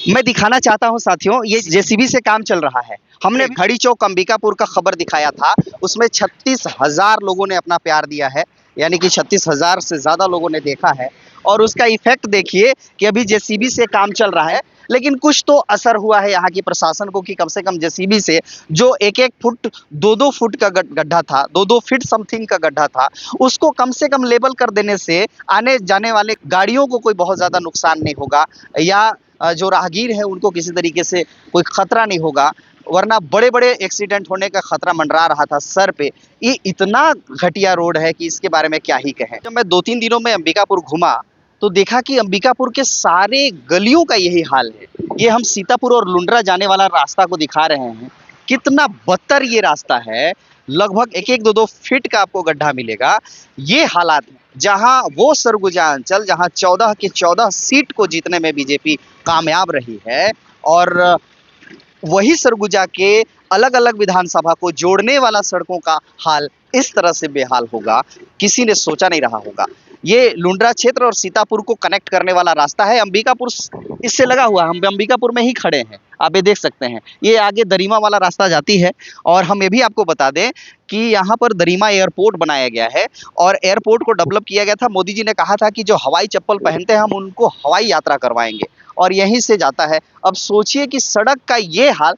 मैं दिखाना चाहता हूं साथियों, ये जेसीबी से काम चल रहा है। हमने घड़ी चौक अंबिकापुर का खबर दिखाया था, उसमें 36,000 लोगों ने अपना प्यार दिया है, यानी कि 36,000 से ज़्यादा लोगों ने देखा है। और उसका इफेक्ट देखिए कि अभी जेसीबी से काम चल रहा है, लेकिन कुछ तो असर हुआ है यहाँ की प्रशासन को कि कम से कम जेसीबी से जो 1-1 फुट 2-2 फुट का गड्ढा था, 2-2 फीट समथिंग का गड्ढा था, उसको कम से कम लेवल कर देने से आने जाने वाले गाड़ियों को कोई बहुत ज़्यादा नुकसान नहीं होगा, या जो राहगीर है उनको किसी तरीके से कोई खतरा नहीं होगा। वरना बड़े बड़े एक्सीडेंट होने का खतरा मंडरा रहा था सर पे। ये इतना घटिया रोड है कि इसके बारे में क्या ही कहें। जब मैं 2-3 दिनों में अंबिकापुर घूमा तो देखा कि अंबिकापुर के सारे गलियों का यही हाल है। ये हम सीतापुर और लुंड्रा जाने वाला रास्ता को दिखा रहे हैं, कितना बदतर ये रास्ता है। लगभग 1-1 2-2 फीट का आपको गड्ढा मिलेगा। ये हालात है जहां वो सरगुजा अंचल जहां 14 की 14 सीट को जीतने में बीजेपी कामयाब रही है, और वही सरगुजा के अलग अलग विधानसभा को जोड़ने वाला सड़कों का हाल इस तरह से बेहाल होगा, किसी ने सोचा नहीं रहा होगा। ये लुंड्रा क्षेत्र और सीतापुर को कनेक्ट करने वाला रास्ता है। अंबिकापुर इससे लगा हुआ, हम अंबिकापुर में ही खड़े हैं, आप ये देख सकते हैं। ये आगे दरीमा वाला रास्ता जाती है। और हम ये भी आपको बता दें कि यहाँ पर दरीमा एयरपोर्ट बनाया गया है, और एयरपोर्ट को डेवलप किया गया था। मोदी जी ने कहा था कि जो हवाई चप्पल पहनते हैं हम उनको हवाई यात्रा करवाएंगे, और यहीं से जाता है। अब सोचिए कि सड़क का ये हाल,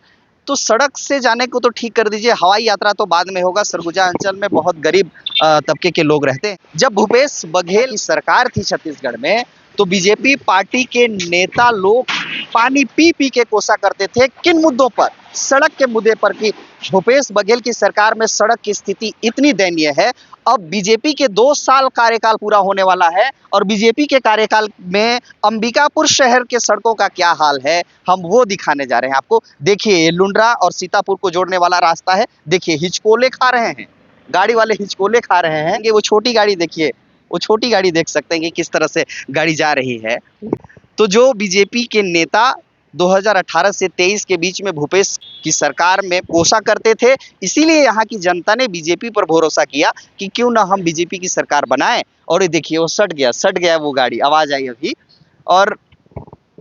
तो सड़क से जाने को तो ठीक कर दीजिए, हवाई यात्रा तो बाद में होगा। सरगुजा अंचल में बहुत गरीब तबके के लोग रहते हैं। जब भूपेश बघेल की सरकार थी छत्तीसगढ़ में, तो बीजेपी पार्टी के नेता लोग पानी पी पी के कोसा करते थे। किन मुद्दों पर? सड़क के मुद्दे पर, कि भूपेश बघेल की सरकार में सड़क की स्थिति इतनी दयनीय है। अब बीजेपी के 2 साल कार्यकाल पूरा होने वाला है, और बीजेपी के कार्यकाल में अंबिकापुर शहर के सड़कों का क्या हाल है, हम वो दिखाने जा रहे हैं आपको। देखिए, ये लुंड्रा और सीतापुर को जोड़ने वाला रास्ता है। देखिए, हिचकोले खा रहे हैं, गाड़ी वाले हिचकोले खा रहे हैं। ये वो छोटी गाड़ी देखिए, वो छोटी गाड़ी देख सकते हैं कि किस तरह से गाड़ी जा रही है। तो जो बीजेपी के नेता 2018 से 23 के बीच में भूपेश की सरकार में कोसा करते थे, इसीलिए यहाँ की जनता ने बीजेपी पर भरोसा किया कि क्यों ना हम बीजेपी की सरकार बनाएं। और ये देखिए, वो सट गया वो गाड़ी, आवाज आई अभी। और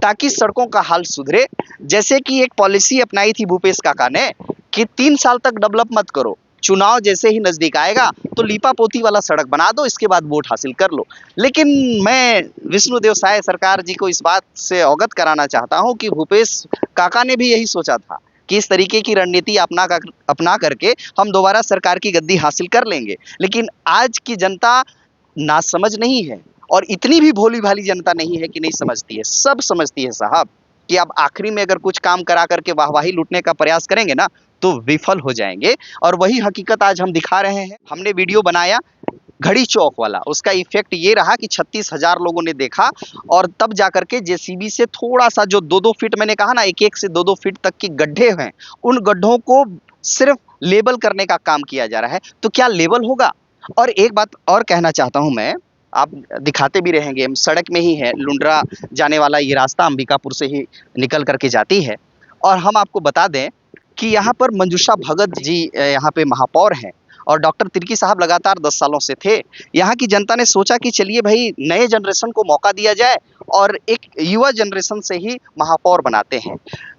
ताकि सड़कों का हाल सुधरे, जैसे कि एक पॉलिसी अपनाई थी भूपेश काका ने कि 3 साल तक डेवलप मत करो, चुनाव जैसे ही नजदीक आएगा तो लीपा पोती वाला सड़क बना दो, इसके बाद वोट हासिल कर लो। लेकिन मैं विष्णुदेव साय सरकार जी को इस बात से अवगत कराना चाहता हूं कि भूपेश काका ने भी यही सोचा था कि इस तरीके की रणनीति अपना करके हम दोबारा सरकार की गद्दी हासिल कर लेंगे। लेकिन आज की जनता नासमझ नहीं है, और इतनी भी भोली भाली जनता नहीं है कि नहीं समझती है, सब समझती है साहब कि अब आखिरी में अगर कुछ काम करा करके वाहवाही लूटने का प्रयास करेंगे ना, तो विफल हो जाएंगे। और वही हकीकत आज हम दिखा रहे हैं। हमने वीडियो बनाया घड़ी चौक वाला, उसका इफेक्ट ये रहा कि 36,000 लोगों ने देखा, और तब जाकर के जेसीबी से थोड़ा सा जो 2-2 फीट, मैंने कहा ना 1-1 से 2-2 फीट तक के गड्ढे हैं, उन गड्ढों को सिर्फ लेबल करने का काम किया जा रहा है। तो क्या लेबल होगा? और एक बात और कहना चाहता हूं मैं, आप दिखाते भी रहेंगे, हम सड़क में ही है, लुंड्रा जाने वाला ये रास्ता अंबिकापुर से ही निकल करके जाती है। और हम आपको बता दें कि यहाँ पर मंजूषा भगत जी यहाँ पे महापौर हैं, और डॉक्टर तिर्की साहब लगातार 10 सालों से थे। यहाँ की जनता ने सोचा कि चलिए भाई, नए जनरेशन को मौका दिया जाए, और एक युवा जनरेशन से ही महापौर बनाते हैं।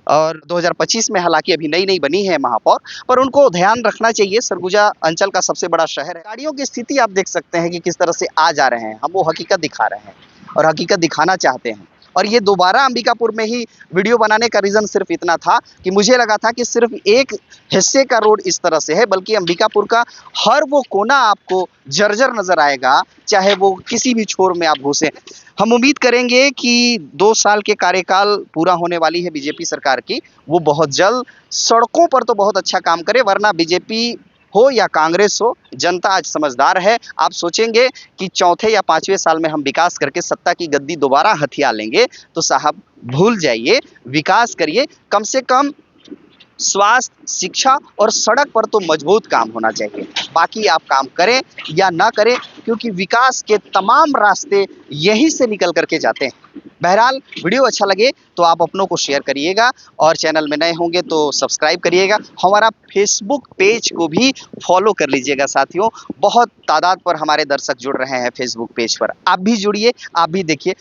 और 2025 में हालांकि अभी नई बनी है महापौर, पर उनको ध्यान रखना चाहिए, सरगुजा अंचल का सबसे बड़ा शहर है। गाड़ियों की स्थिति आप देख सकते हैं कि किस तरह से आ जा रहे हैं। हम वो हकीकत दिखा रहे हैं, और हकीकत दिखाना चाहते हैं। और ये दोबारा अंबिकापुर में ही वीडियो बनाने का रीज़न सिर्फ इतना था कि मुझे लगा था कि सिर्फ एक हिस्से का रोड इस तरह से है, बल्कि अंबिकापुर का हर वो कोना आपको जर्जर नज़र आएगा, चाहे वो किसी भी छोर में आप घुसे। हम उम्मीद करेंगे कि 2 साल के कार्यकाल पूरा होने वाली है बीजेपी सरकार की, वो बहुत जल्द सड़कों पर तो बहुत अच्छा काम करे, वरना बीजेपी हो या कांग्रेस हो, जनता आज समझदार है। आप सोचेंगे कि चौथे या 5वें साल में हम विकास करके सत्ता की गद्दी दोबारा हथिया लेंगे, तो साहब भूल जाइए, विकास करिए। कम से कम स्वास्थ्य, शिक्षा और सड़क पर तो मजबूत काम होना चाहिए। बाकी आप काम करें या ना करें, क्योंकि विकास के तमाम रास्ते यहीं से निकल करके जाते हैं। बहरहाल, वीडियो अच्छा लगे तो आप अपनों को शेयर करिएगा, और चैनल में नए होंगे तो सब्सक्राइब करिएगा। हमारा फेसबुक पेज को भी फॉलो कर लीजिएगा साथियों, बहुत तादाद पर हमारे दर्शक जुड़ रहे हैं फेसबुक पेज पर। आप भी जुड़िए, आप भी देखिए।